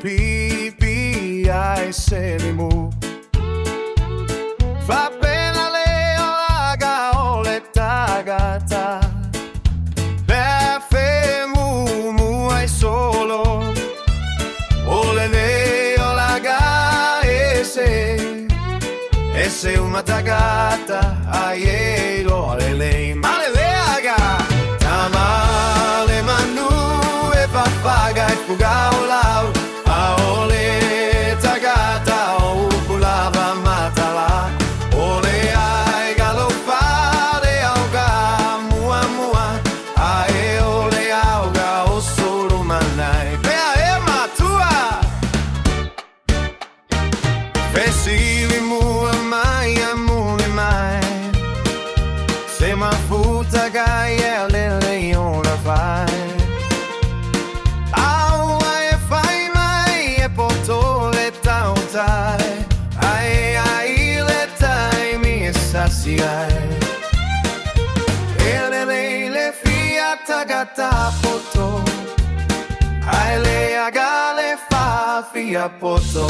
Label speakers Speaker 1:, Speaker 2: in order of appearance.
Speaker 1: pipi ai selimu. Fa pena le olaga ole tagata. Befe mu ai solo. Ole le olaga ese uma tagata ai lo le male leaga. Tamale manu e papaga e fuga olau. Aole tagata o pulava matala. Ole ai galopare auga mua mua. Ai ole auga o soro manai. Pea e matua. Fesili mua mai amule mai. Se ma futa gaia le leona vai. Ai le tai mi saciai. Le fiata gata poto. Ai le agale fa fia poto.